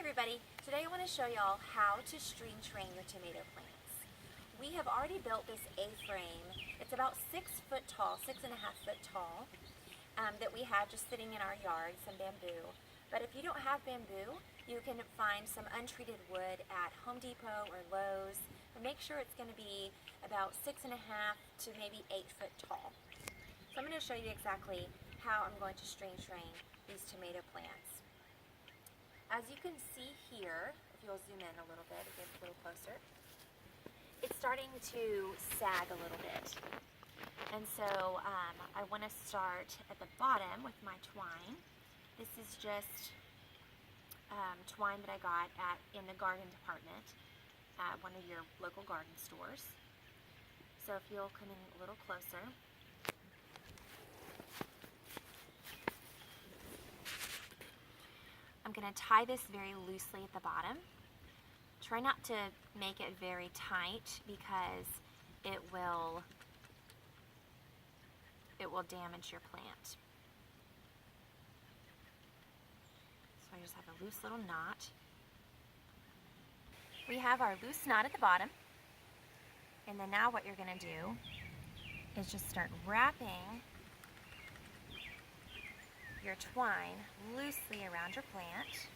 everybody, today I want to show y'all how to string train your tomato plants. We have already built this A-frame. It's about 6 foot tall, 6.5 foot tall, that we have just sitting in our yard, some bamboo. But if you don't have bamboo, you can find some untreated wood at Home Depot or Lowe's. But make sure it's going to be about 6.5 to maybe 8 foot tall. So I'm going to show you exactly how I'm going to string train these tomato plants. As you can see here, if you'll zoom in a little bit, get a little closer, it's starting to sag a little bit. And so I want to start at the bottom with my twine. This is just twine that I got in the garden department at one of your local garden stores. So if you'll come in a little closer. I'm going to tie this very loosely at the bottom. Try not to make it very tight because it will damage your plant. So I just have a loose little knot. We have our loose knot at the bottom. And then now what you're going to do is just start wrapping your twine loosely around your plant.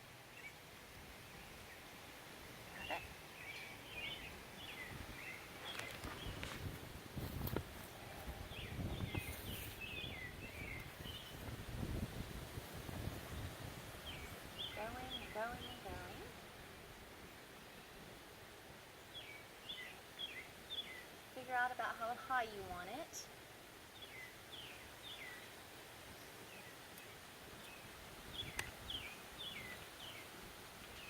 Got it? Going and going and going. Figure out about how high you want it.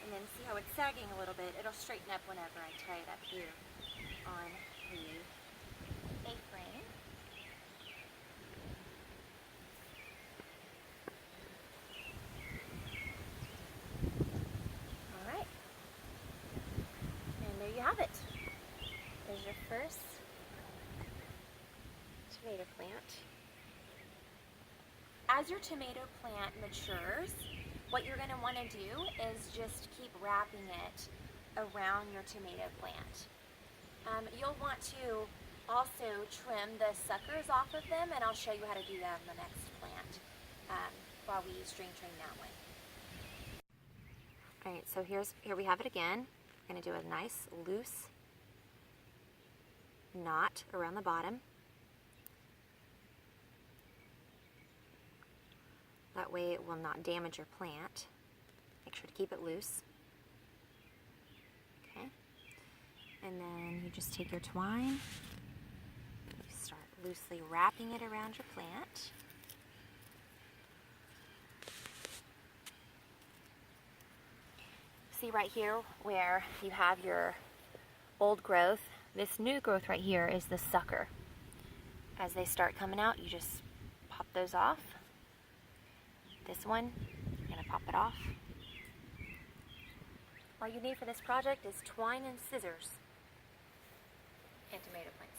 And then see how it's sagging a little bit. It'll straighten up whenever I tie it up here on the A-frame. Alright. And there you have it. There's your first tomato plant. As your tomato plant matures, what you're going to want to do is just keep wrapping it around your tomato plant. You'll want to also trim the suckers off of them, and I'll show you how to do that in the next plant while we string train that one. Alright, so here we have it again. I'm going to do a nice loose knot around the bottom. That way it will not damage your plant. Make sure to keep it loose. Okay. And then you just take your twine, you start loosely wrapping it around your plant. See right here where you have your old growth, this new growth right here is the sucker. As they start coming out, you just pop those off. This one, you're going to pop it off. All you need for this project is twine and scissors and tomato plant.